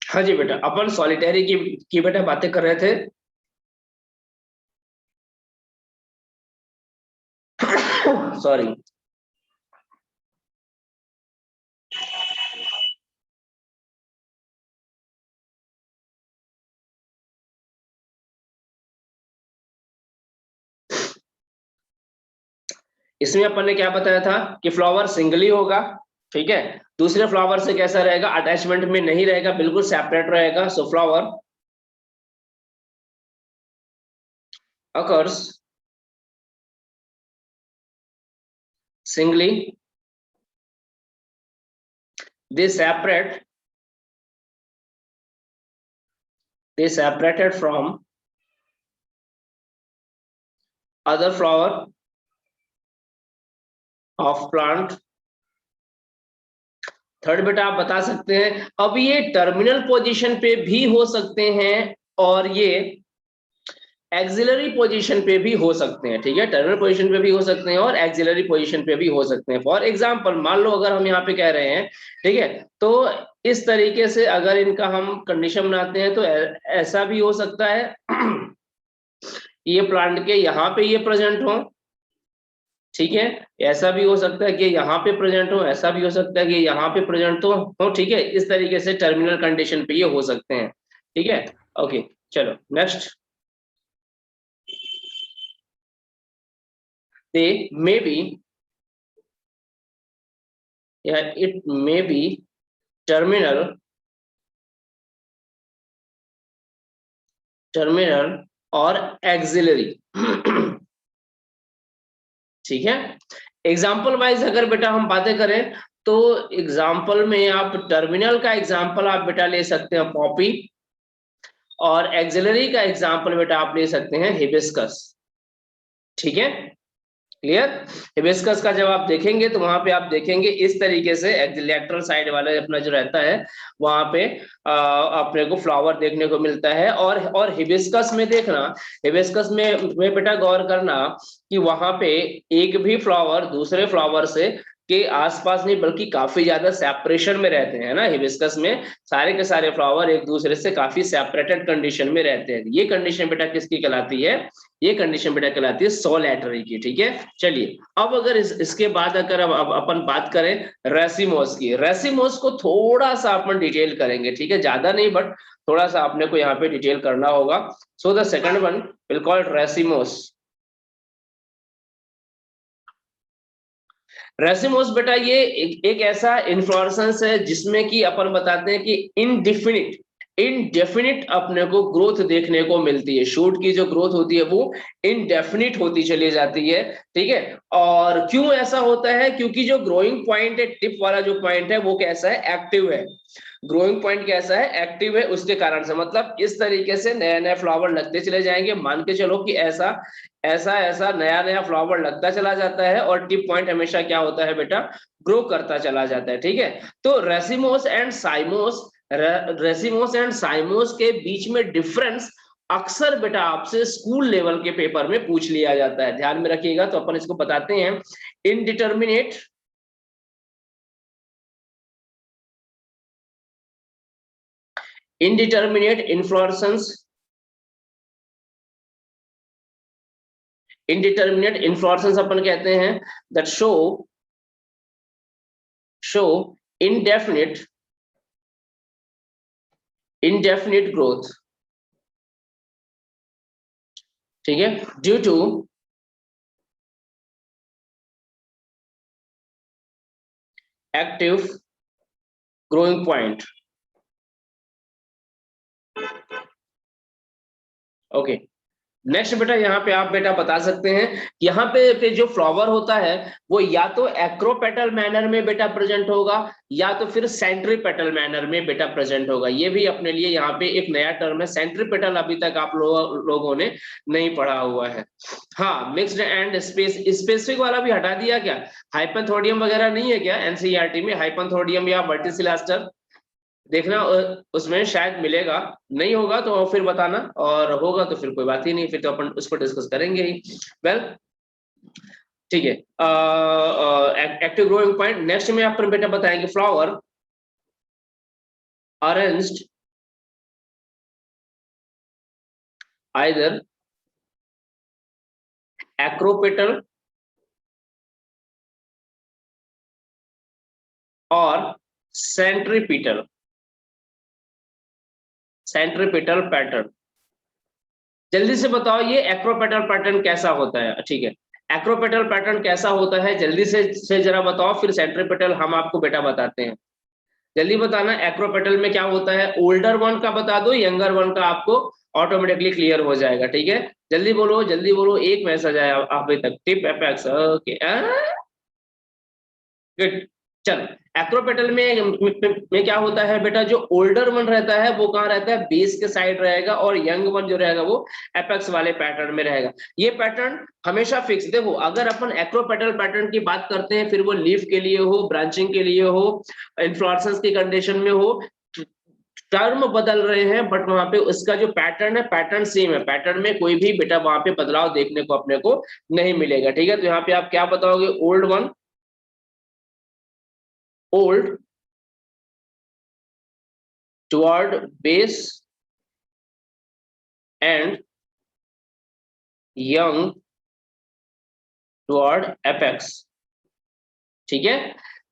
हाँ जी बेटा, अपन सॉलिटरी की बेटा बातें कर रहे थे। सॉरी। इसमें अपन ने क्या बताया था कि फ्लावर सिंगली होगा, ठीक है। दूसरे फ्लावर से कैसा रहेगा, अटैचमेंट में नहीं रहेगा, बिल्कुल सेपरेट रहेगा। सो flower occurs singly, they separated from other flower of plant। Third बेटा आप बता सकते हैं, अब ये टर्मिनल पोजीशन पे भी हो सकते हैं और ये एक्सिलरी पोजीशन पे भी हो सकते हैं, ठीक है। टर्मिनल पोजीशन पे भी हो सकते हैं और एक्सिलरी पोजीशन पे भी हो सकते हैं। फॉर एग्जांपल मान लो अगर हम यहाँ पे कह रहे हैं, ठीक है, तो इस तरीके से अगर इनका हम कंडीशन बनाते हैं तो ऐसा भी हो सकता है ये प्लांट के यहाँ पे ये प्रेजेंट हो, ठीक है। ऐसा भी हो सकता है कि यहाँ पे प्रेजेंट हो, ऐसा भी हो सकता है कि यहाँ पे प्रेजेंट हो, ठीक है। इस तरीके से टर्मिनल कंडीशन पे ये हो सकते हैं, ठीक है। ओके, चलो next. they may be, yeah, it may be terminal और एक्सिलरी। ठीक है। एग्जाम्पल वाइज अगर बेटा हम बातें करें तो एग्जाम्पल में आप टर्मिनल का एग्जाम्पल आप बेटा ले सकते हैं पॉपी, और एक्सिलरी का एग्जाम्पल बेटा आप ले सकते हैं हिबिस्कस, ठीक है। क्लियर। हिबिस्कस का जब आप देखेंगे तो वहां पे आप देखेंगे इस तरीके से लेटरल साइड वाला अपना जो रहता है वहां पे अपने को फ्लावर देखने को मिलता है। और हिबिस्कस में देखना, हिबिस्कस में बेटा गौर करना कि वहां पे एक भी फ्लावर दूसरे फ्लावर से के आसपास नहीं बल्कि काफी ज्यादा सेपरेशन में रहते हैं ना। हिबिस्कस में सारे के सारे फ्लावर एक दूसरे से काफी सेपरेटेड कंडीशन में रहते हैं। ये कंडीशन बेटा किसकी कहलाती है, ये कंडीशन बेटा कहलाती है सोलैटरी की, ठीक है। चलिए अब अगर इसके बाद अगर अब अपन बात करें रेसिमोस की, रेसिमोस को थोड़ा सा अपन डिटेल करेंगे, ठीक है, ज्यादा नहीं बट थोड़ा सा अपने को यहाँ पे डिटेल करना होगा। So the second one will called racemose. Racemose बेटा ये एक ऐसा इन्फ्लोरेसेंस है जिसमें कि अपन बताते हैं कि इनडेफिनिट अपने को ग्रोथ देखने को मिलती है। शूट की जो ग्रोथ होती है वो इनडेफिनिट होती चली जाती है, ठीक है। और क्यों ऐसा होता है, क्योंकि जो ग्रोइंग पॉइंट है, टिप वाला जो पॉइंट है वो कैसा है, एक्टिव है। ग्रोइंग पॉइंट कैसा है, एक्टिव है। उसके कारण से मतलब इस तरीके से नए नए फ्लावर लगते चले जाएंगे। मान के चलो कि ऐसा ऐसा ऐसा नया नया फ्लावर लगता चला जाता है और टिप पॉइंट हमेशा क्या होता है बेटा, ग्रो करता चला जाता है, ठीक है। तो रेसिमोस एंड साइमोस के बीच में डिफरेंस अक्सर बेटा आपसे स्कूल लेवल के पेपर में पूछ लिया जाता है, ध्यान में रखिएगा। तो अपन इसको बताते हैं इनडिटर्मिनेट इनफ्लोरेसेंस, इनडिटर्मिनेट इन्फ्लोरेसेंस अपन कहते हैं दैट शो indefinite ग्रोथ, ठीक है, due to active growing point. Okay, next बेटा यहाँ पे आप बेटा बता सकते हैं, यहाँ पे जो फ्लावर होता है वो या तो एक्रोपेटल मैनर में बेटा प्रेजेंट होगा या तो फिर सेंट्रीपेटल मैनर में बेटा प्रेजेंट होगा। ये भी अपने लिए यहाँ पे एक नया टर्म है, सेंट्रीपेटल अभी तक आप लोगों ने नहीं पढ़ा हुआ है। हाँ, मिक्स्ड एंड स्पेसिफिक वाला भी हटा दिया क्या, हाइपनथोडियम वगैरह नहीं है क्या एनसीईआरटी में, हाइपनथोडियम या वर्टिसिलास्टर। देखना उसमें शायद मिलेगा, नहीं होगा तो फिर बताना, और होगा तो फिर कोई बात ही नहीं, फिर तो अपन उस पर डिस्कस करेंगे ही। वेल ठीक है, एक्टिव ग्रोइंग पॉइंट नेक्स्ट में अपन बेटा बताएंगे फ्लावर अरेंज्ड आइदर एक्रोपेटल और सेंट्रीपिटल, सेंट्रीपिटल पैटर्न। जल्दी से बताओ ये एक्रोपेटल पैटर्न कैसा होता है, ठीक है, एक्रोपेटल पैटर्न कैसा होता है, जल्दी से जरा बताओ, फिर सेंट्रीपिटल हम आपको बेटा बताते हैं। जल्दी बताना, एक्रोपेटल में क्या होता है, ओल्डर वन का बता दो, यंगर वन का आपको ऑटोमेटिकली क्लियर हो जाएगा, ठीक है। जल्दी बोलो, एक मैसेज आया अभी तक, टिप एपेक्स, ओके गुड। चल, एक्रोपेटल में क्या होता है बेटा, जो ओल्डर वन रहता है वो कहाँ रहता है, बेस के साइड रहेगा, और यंग वन जो रहेगा वो एपेक्स वाले पैटर्न में रहेगा। ये पैटर्न हमेशा फिक्स, देखो अगर अपन एक्रोपेटल पैटर्न की बात करते हैं, फिर वो लीफ के लिए हो, ब्रांचिंग के लिए हो, इन्फ्लोरेसेंस की कंडीशन में हो, टर्म बदल रहे हैं बट वहां पे उसका जो पैटर्न है पैटर्न सेम है, पैटर्न में कोई भी बेटा वहां पे बदलाव देखने को अपने को नहीं मिलेगा, ठीक है। तो यहाँ पे आप क्या बताओगे, old one, old toward base and young toward apex, ठीक है।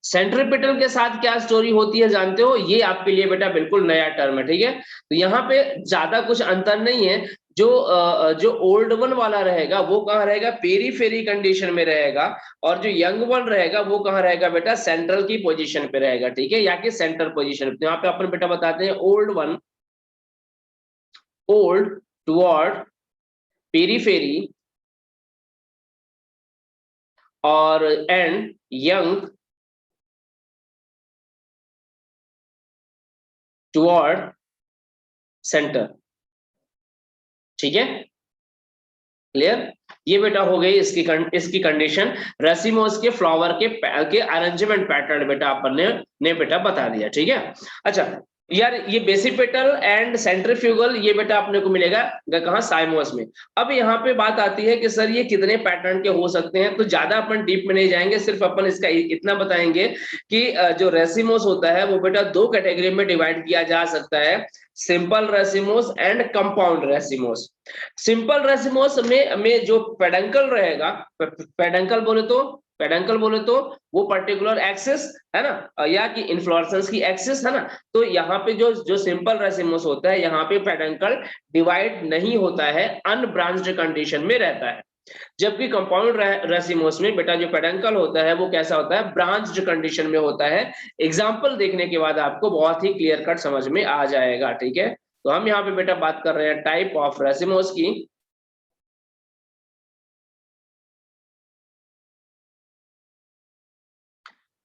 सेंट्रीपिटल के साथ क्या स्टोरी होती है जानते हो, ये आपके लिए बेटा बिल्कुल नया टर्म है, ठीक है। तो यहाँ पे ज्यादा कुछ अंतर नहीं है, जो ओल्ड वन वाला रहेगा वो कहाँ रहेगा, पेरीफेरी कंडीशन में रहेगा, और जो यंग वन रहेगा वो कहाँ रहेगा बेटा, सेंट्रल की पोजीशन पे रहेगा, ठीक है, या कि सेंटर पोजीशन पे। यहाँ पे अपन बेटा बताते हैं old one, old toward periphery और एंड यंग टुवर्ड सेंटर, ठीक है, क्लियर। ये बेटा हो गई इसकी कंडीशन, रेसिमोस के फ्लावर के अरेंजमेंट पैटर्न बेटा अपन ने बेटा बता दिया, ठीक है। अच्छा यार, ये बेसिपेटल एंड सेंट्रीफ्यूगल ये बेटा अपने को मिलेगा कहाँ, साइमोस में। अब यहाँ पे बात आती है कि सर ये कितने पैटर्न के हो सकते हैं, तो ज्यादा अपन डीप में नहीं जाएंगे, सिर्फ अपन इसका इतना बताएंगे कि जो रेसिमोस होता है वो बेटा दो कैटेगरी में डिवाइड किया जा सकता है, simple racemose and compound racemose. Simple racemose में जो पेडंकल रहेगा, पेडंकल बोले तो वो पर्टिकुलर एक्सिस है ना, या कि इन्फ्लोरेसेंस की एक्सिस है ना। तो यहाँ पे जो सिंपल रेसिमोस होता है, यहाँ पे पेडंकल डिवाइड नहीं होता है, अनब्रांच्ड कंडीशन में रहता है। जबकि कंपाउंड रेसिमोस में बेटा जो पेडंकल होता है वो कैसा होता है, ब्रांच्ड कंडीशन में होता है। एग्जाम्पल देखने के बाद आपको बहुत ही क्लियर कट समझ में आ जाएगा, ठीक है। तो हम यहाँ पे बेटा बात कर रहे हैं टाइप ऑफ रेसिमोस की।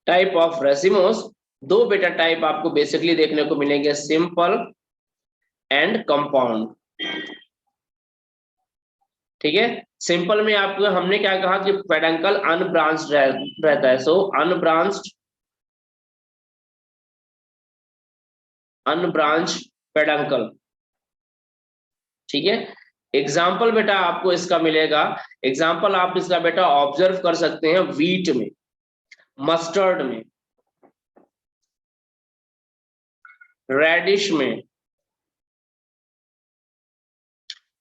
टाइप ऑफ रेसिमोस, दो बेटा टाइप आपको बेसिकली देखने को मिलेंगे, सिंपल एंड कंपाउंड, ठीक है। सिंपल में आपको हमने क्या कहा कि पेडंकल अनब्रांच्ड रहता है, सो अनब्रांच पेडंकल, ठीक है। एग्जाम्पल बेटा आपको इसका मिलेगा, एग्जाम्पल आप इसका बेटा ऑब्जर्व कर सकते हैं वीट में, मस्टर्ड में, रेडिश में,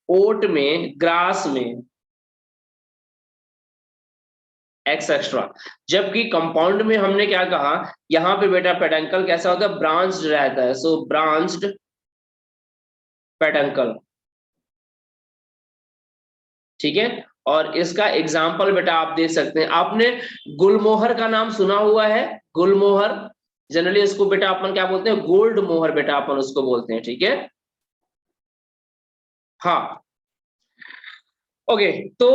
ओट में, ग्रास में, एक्सेट्रा। जबकि कंपाउंड में हमने क्या कहा, यहां पे बेटा पेडंकल कैसा होता है, ब्रांच्ड रहता है, सो ब्रांच्ड पेडंकल, ठीक है। और इसका एग्जाम्पल बेटा आप दे सकते हैं, आपने गुलमोहर का नाम सुना हुआ है, गुलमोहर, जनरली इसको बेटा अपन क्या बोलते हैं, गोल्ड मोहर बेटा अपन उसको बोलते हैं, ठीक है। हाँ ओके, तो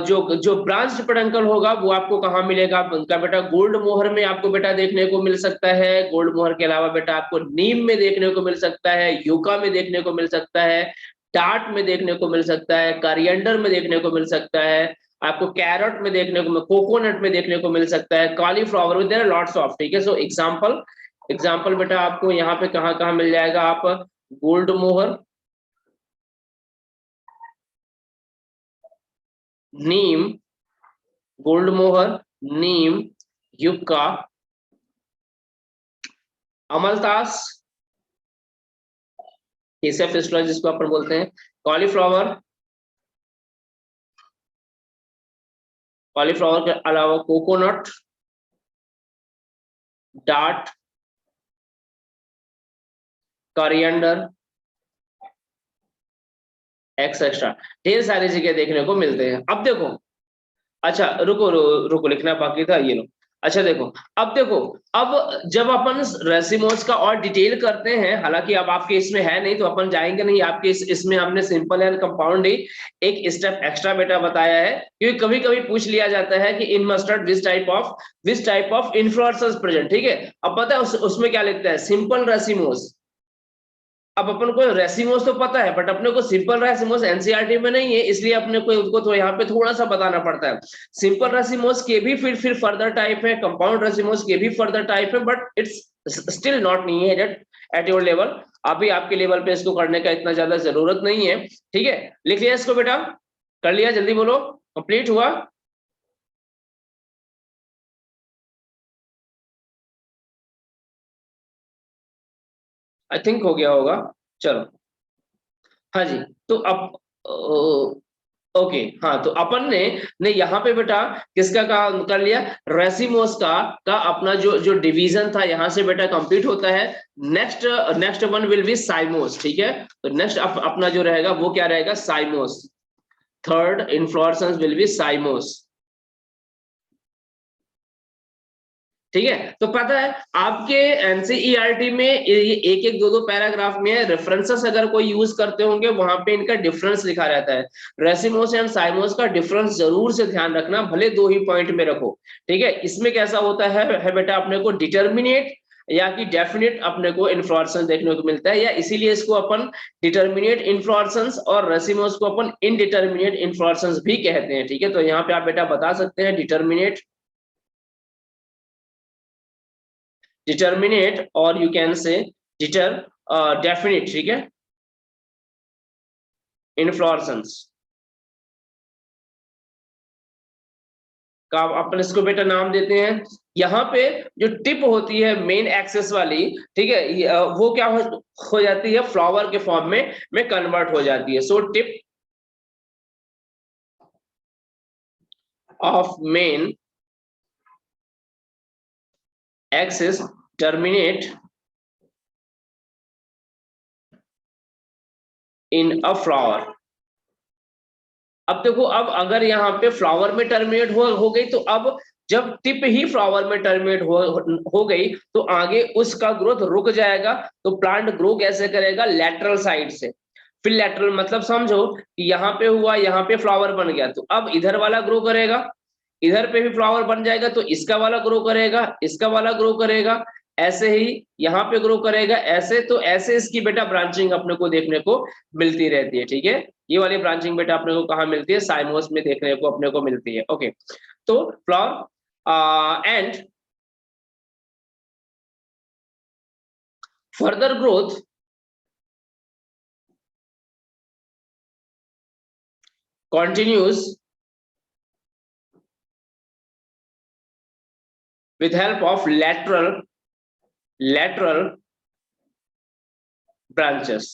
जो जो ब्रांच पेडंकल होगा वो आपको कहाँ मिलेगा, उनका बेटा गोल्ड मोहर में आपको बेटा देखने को मिल सकता है। गोल्ड मोहर के अलावा बेटा आपको नीम में देखने को मिल सकता है, यूका में देखने को मिल सकता है, टाट में देखने को मिल सकता है, करिएंडर में देखने को मिल सकता है, आपको कैरट में देखने को, कोकोनट में देखने को मिल सकता है, कॉलीफ्लावर में, देयर आर लॉट्स ऑफ, ठीक है। सो एग्जांपल एग्जाम्पल बेटा आपको यहाँ पे कहाँ कहाँ मिल जाएगा, आप गोल्ड मोहर, नीम, गोल्ड मोहर, नीम, युक्का, अमलतास, केसर फिस्टुला जिसको अपन बोलते हैं, कॉलीफ्लावर, कॉलीफ्लावर के अलावा कोकोनट, डाट, कोरिएंडर, एक्सेट्रा, ढेर सारी जगह देखने को मिलते हैं। अब देखो, अच्छा रुको लिखना बाकी था, ये लो। अच्छा देखो, अब देखो, अब जब अपन रेसिमोस का और डिटेल करते हैं, हालांकि अब आपके इसमें है नहीं तो अपन जाएंगे नहीं, आपके इसमें हमने सिंपल एंड कंपाउंड ही एक स्टेप एक्स्ट्रा बेटा बताया है, क्योंकि कभी कभी पूछ लिया जाता है कि in mustard this type of inflorescences present, ठीक है। अब पता है उसमें क्या लिखता है, सिंपल रेसिमोस। अब अपन को रेसिमोस तो पता है, बट अपने को सिंपल रेसिमोस एनसीईआरटी में नहीं है, इसलिए अपने को उसको तो यहाँ पे थोड़ा सा बताना पड़ता है। सिंपल रेसिमोस के भी फिर फर्दर टाइप है, कंपाउंड रेसिमोस के भी फर्दर टाइप है, but it's still not needed at your level. अभी आपके लेवल पे इसको करने का इतना ज्यादा जरूरत नहीं है, ठीक है। लिख लिया इसको बेटा, कर लिया, जल्दी बोलो, कंप्लीट हुआ? आई थिंक हो गया होगा, चलो। हाँ जी, तो अब ओके, हाँ, तो अपन ने यहाँ पे बेटा किसका काम कर लिया, रेसिमोस का अपना जो जो डिवीजन था यहाँ से बेटा कंप्लीट होता है। Next next one will be साइमोस, ठीक है। तो नेक्स्ट अपना जो रहेगा वो क्या रहेगा, साइमोस। थर्ड इन्फ्लोरेसेंस विल बी साइमोस, ठीक है। तो पता है आपके एनसीईआरटी में एक एक दो दो पैराग्राफ में रेफरेंसेस अगर कोई यूज करते होंगे, वहां पे इनका डिफरेंस लिखा रहता है। रेसिमोस एंड साइमोस का डिफरेंस जरूर से ध्यान रखना, भले दो ही पॉइंट में रखो, ठीक है। इसमें कैसा होता है बेटा, अपने को डिटर्मिनेट या कि डेफिनेट अपने को इन्फ्लोरेसेंस देखने को मिलता है, या इसीलिए इसको अपन डिटर्मिनेट इन्फ्लोरेसेंस और रेसिमोस को अपन इनडिटर्मिनेट इन्फ्लोरेसेंस भी कहते हैं, ठीक है। तो यहाँ पे आप बेटा बता सकते हैं डिटर्मिनेट, डिटर्मिनेट, और you can say deter definite, ठीक है, इन्फ्लोरेसेंस का अपन इसको बेटा नाम देते हैं। यहाँ पे जो टिप होती है मेन एक्सेस वाली, ठीक है, वो क्या हो जाती है, फ्लावर के फॉर्म में कन्वर्ट हो जाती है। So tip of main axis terminate in a flower. अब देखो, अब अगर यहाँ पे फ्लावर में टर्मिनेट हो गई, तो अब जब टिप ही फ्लावर में टर्मिनेट हो गई, तो आगे उसका ग्रोथ रुक जाएगा। तो प्लांट ग्रो कैसे करेगा, लेटरल साइड से। फिर लेटरल मतलब समझो कि यहाँ पे हुआ, यहाँ पे फ्लावर बन गया, तो अब इधर वाला ग्रो करेगा, इधर पे भी फ्लावर बन जाएगा, तो इसका वाला ग्रो करेगा, इसका वाला ग्रो करेगा, ऐसे ही यहाँ पे ग्रो करेगा, ऐसे। तो ऐसे इसकी बेटा ब्रांचिंग अपने को देखने को मिलती रहती है, ठीक है। ये वाली ब्रांचिंग बेटा अपने को कहाँ मिलती है, साइमोस में देखने को अपने को मिलती है, ओके। तो flower and further growth continues with help of lateral branches।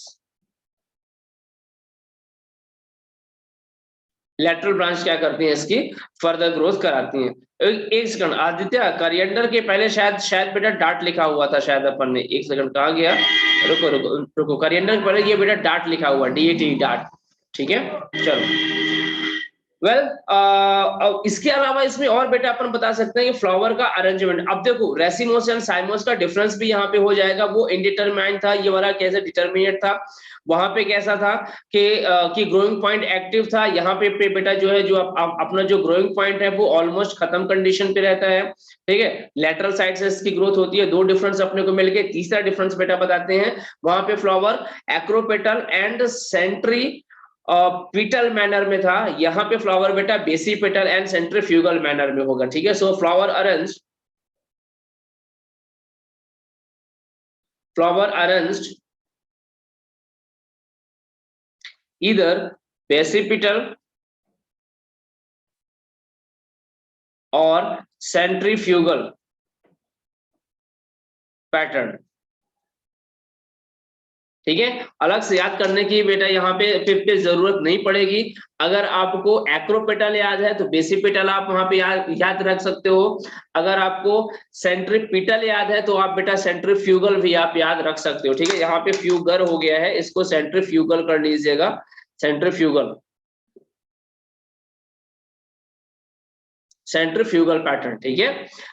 Lateral branch क्या करती हैं, इसकी फर्दर ग्रोथ कराती हैं। एक सेकंड आदित्य, करिएंडर के पहले शायद शायद बेटा डाट लिखा हुआ था, शायद अपन ने, एक सेकंड कहाँ गया, रुको रुको रुको, करिएंडर के पहले ये बेटा डाट लिखा हुआ, DAT डाट, ठीक है। चलो, वेल इसके अलावा इसमें और बेटा अपन बता सकते हैं कि फ्लावर का अरेंजमेंट। अब देखो, रेसिमोस एंड साइमोस का डिफरेंस भी यहाँ पे हो जाएगा, वो इनडिटरमाइंड था, ये वाला कैसे डिटरमिनेट था। वहां पे कैसा था कि ग्रोइंग पॉइंट एक्टिव था, यहाँ पे बेटा जो है, जो अपना जो ग्रोइंग पॉइंट है वो ऑलमोस्ट खत्म कंडीशन पे रहता है, ठीक है। लेटरल साइड से इसकी ग्रोथ होती है। दो डिफरेंस अपने को मिल गए, तीसरा डिफरेंस बेटा बताते हैं, वहां पे flower acropetal and centripetal manner में था, यहाँ पे फ्लावर बेटा बेसी पेटल एंड सेंट्रीफ्यूगल मैनर में होगा, ठीक है। सो flower arrange flower arranged either basipetal और सेंट्रीफ्यूगल पैटर्न। ठीक है, अलग से याद करने की बेटा यहाँ पे जरूरत नहीं पड़ेगी। अगर आपको एक्रोपेटल याद है तो बेसिपेटल आप वहां पे याद रख सकते हो। अगर आपको सेंट्रीपिटल याद है तो आप बेटा सेंट्रीफ्यूगल भी आप याद रख सकते हो। ठीक है, यहाँ पे फ्यूगर हो गया है, इसको सेंट्रीफ्यूगल कर लीजिएगा, सेंट्रीफ्यूगल, सेंट्रीफ्यूगल पैटर्न। ठीक है,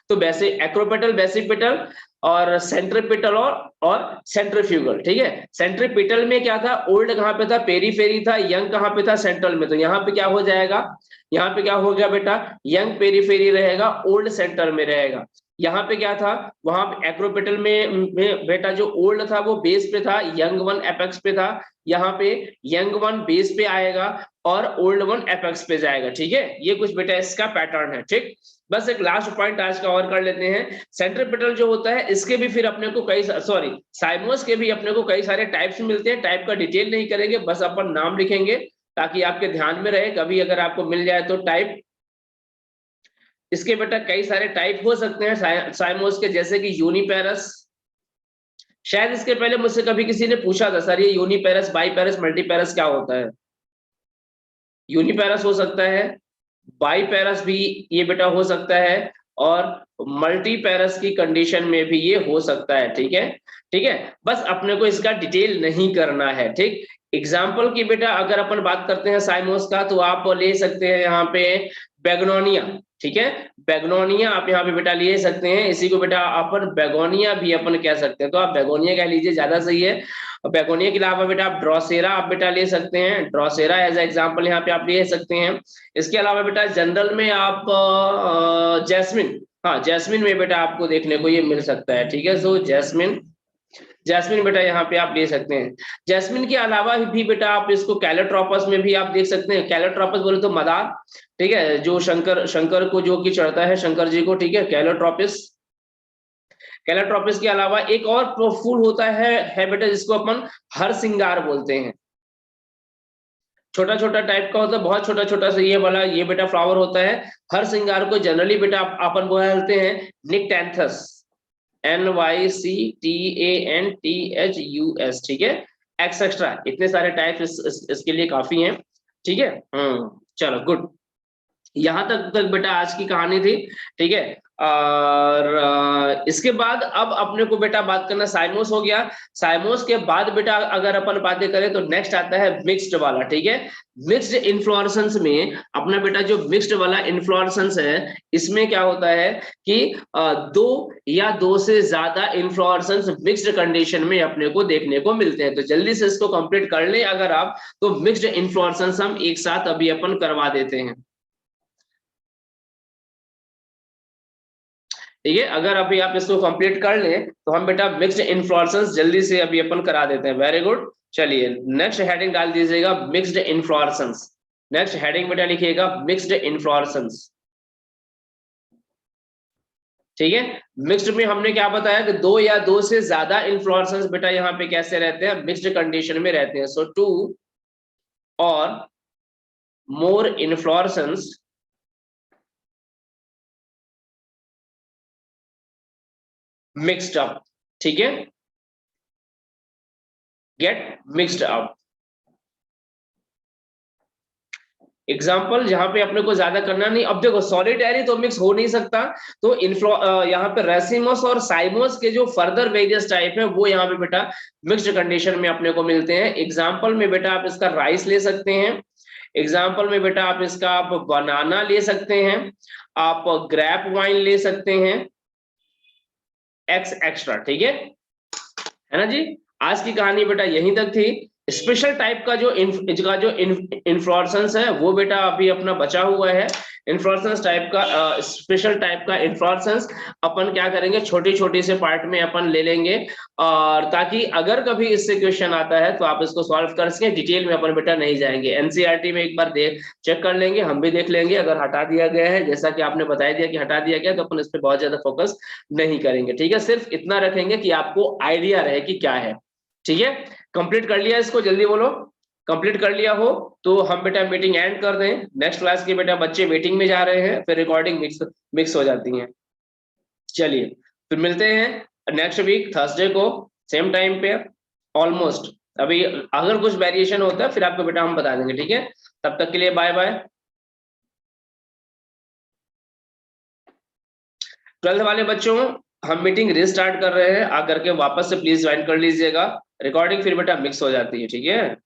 तो एक्रोपेटल, बेसिपेटल और सेंट्रीपिटल और सेंट्रीफ्यूगल। ठीक है, सेंट्रीपिटल में क्या था, ओल्ड कहाँ पे था, पेरीफेरी था, यंग कहाँ पे था, सेंट्रल में। तो यहाँ पे क्या हो जाएगा, यहाँ पे क्या हो गया बेटा, यंग पेरीफेरी रहेगा, ओल्ड सेंटर में रहेगा। यहाँ पे क्या था, वहां पे एक्रोपेटल में बेटा जो ओल्ड था वो बेस पे था, यंग वन एपेक्स पे था। यहाँ पे यंग वन बेस पे आएगा और ओल्ड वन एपेक्स पे जाएगा। ठीक है, ये कुछ बेटा इसका पैटर्न है। ठीक, बस एक लास्ट पॉइंट आज का और कर लेते हैं। सेंट्रीपिटल जो होता है इसके भी फिर अपने को साइमोस के भी अपने को कई सारे टाइप्स मिलते हैं। टाइप का डिटेल नहीं करेंगे, बस अपन नाम लिखेंगे ताकि आपके ध्यान में रहे, कभी अगर आपको मिल जाए तो टाइप। इसके बेटा कई सारे टाइप हो सकते हैं साइमोस के, जैसे कि यूनिपेरस। शायद इसके पहले मुझसे कभी किसी ने पूछा था, सर ये यूनिपेरस, बाईपेरस, मल्टीपेरस क्या होता है। यूनिपेरस हो सकता है, बाईपेरस भी ये बेटा हो सकता है, और मल्टीपेरस की कंडीशन में भी ये हो सकता है। ठीक है, ठीक है, बस अपने को इसका डिटेल नहीं करना है। ठीक, एग्जाम्पल की बेटा अगर अपन बात करते हैं साइमोस का, तो आप ले सकते हैं यहाँ पे बेगनोनिया। ठीक है, बेगनोनिया आप यहाँ पे बेटा ले सकते हैं, इसी को बेटा अपन बेगोनिया भी अपन कह सकते हैं, तो आप बेगोनिया कह लीजिए, ज्यादा सही है। बेगोनिया के अलावा बेटा आप ड्रोसेरा आप बेटा ले सकते हैं, ड्रोसेरा एज एग्जाम्पल यहाँ पे आप ले सकते हैं। इसके अलावा बेटा जनरल में आप जैस्मिन, हाँ जैस्मिन में बेटा आपको देखने को ये मिल सकता है। ठीक है, सो जैस्मिन, जैस्मिन बेटा यहाँ पे आप ले सकते हैं। जैस्मिन के अलावा भी बेटा आप इसको कैलोट्रोपस में भी आप देख सकते हैं। कैलोट्रोपस बोले तो मदार, ठीक है, जो शंकर को जो कि चढ़ता है शंकर जी को। ठीक है, कैलोट्रोपिस। कैलोट्रोपिस के अलावा एक और फूल होता है बेटा जिसको अपन हर सिंगार बोलते हैं। छोटा छोटा टाइप का होता है, बहुत छोटा छोटा सा ये वाला, ये बेटा फ्लावर होता है। हर सिंगार को जनरली बेटा अपन बोलते हैं निक्टेंथस, NYCTANTHUS। ठीक है, एक्सेट्रा, इतने सारे टाइप इसके लिए काफी हैं। ठीक है, चलो गुड, यहां तक बेटा आज की कहानी थी। ठीक है, और इसके बाद अब अपने को बेटा बात करना, साइमोस हो गया। साइमोस के बाद बेटा अगर अपन बातें करें तो नेक्स्ट आता है मिक्स्ड वाला। ठीक है, मिक्स्ड इन्फ्लोरेसेंस में अपना बेटा जो मिक्स्ड वाला इन्फ्लोरेसेंस है, इसमें क्या होता है कि दो या दो से ज्यादा इन्फ्लोरेसेंस मिक्स्ड कंडीशन में अपने को देखने को मिलते हैं। तो जल्दी से इसको कंप्लीट कर ले अगर आप, तो मिक्स्ड इन्फ्लोरेसेंस हम एक साथ अभी अपन करवा देते हैं। ठीक है, अगर अभी आप इसको कंप्लीट कर लें तो हम बेटा मिक्स्ड इन्फ्लोरेसेंस जल्दी से अभी अपन करा देते हैं। वेरी गुड, चलिए नेक्स्ट हेडिंग डाल दीजिएगा मिक्स्ड इन्फ्लोरेसेंस। नेक्स्ट हेडिंग बेटा लिखिएगा मिक्स्ड इन्फ्लोरेसेंस। ठीक है, मिक्स्ड में हमने क्या बताया कि दो या दो से ज्यादा इन्फ्लोरेसेंस बेटा यहाँ पे कैसे रहते हैं, मिक्स्ड कंडीशन में रहते हैं। सो टू और मोर इन्फ्लोरेसेंस मिक्स्ड अप। ठीक है, गेट मिक्स्ड अप। एग्जाम्पल जहां पे अपने को ज्यादा करना नहीं। अब देखो सॉलिटरी तो मिक्स हो नहीं सकता, तो यहाँ पे रेसिमस और साइमोस के जो फर्दर वेरियस टाइप है वो यहाँ पे बेटा मिक्स्ड कंडीशन में अपने को मिलते हैं। एग्जाम्पल में बेटा आप इसका राइस ले सकते हैं, एग्जाम्पल में बेटा आप इसका आप बनाना ले सकते हैं, आप ग्रेप वाइन ले सकते हैं, एक्स एक्स्ट्रा। ठीक है ना जी, आज की कहानी बेटा यहीं तक थी। स्पेशल टाइप का जो इन्फ्लोरेसेंस है वो बेटा अभी अपना बचा हुआ है। इन्फ्लोरेसेंस टाइप का स्पेशल टाइप का इन्फ्लोरेसेंस अपन क्या करेंगे, छोटी छोटी से पार्ट में अपन ले लेंगे, और ताकि अगर कभी इससे क्वेश्चन आता है तो आप इसको सॉल्व कर सकें। डिटेल में अपन बेटा नहीं जाएंगे, एनसीईआरटी में एक बार देख चेक कर लेंगे, हम भी देख लेंगे। अगर हटा दिया गया है, जैसा कि आपने बता दिया कि हटा दिया गया, तो अपन इस पर बहुत ज्यादा फोकस नहीं करेंगे। ठीक है, सिर्फ इतना रखेंगे कि आपको आइडिया रहे कि क्या है। ठीक है, कंप्लीट कर लिया इसको, जल्दी बोलो। कंप्लीट कर लिया हो तो हम बेटा मीटिंग एंड कर दें। नेक्स्ट क्लास के बेटा बच्चे वेटिंग में जा रहे हैं, फिर रिकॉर्डिंग मिक्स हो जाती है। चलिए, फिर मिलते हैं नेक्स्ट वीक थर्सडे को सेम टाइम पे ऑलमोस्ट। अभी अगर कुछ वेरिएशन होता है फिर आपको बेटा हम बता देंगे। ठीक है, तब तक के लिए बाय बाय। 12th वाले बच्चों, हम मीटिंग रिस्टार्ट कर रहे हैं, आकर के वापस से प्लीज ज्वाइन कर लीजिएगा। रिकॉर्डिंग फिर बेटा मिक्स हो जाती है। ठीक है।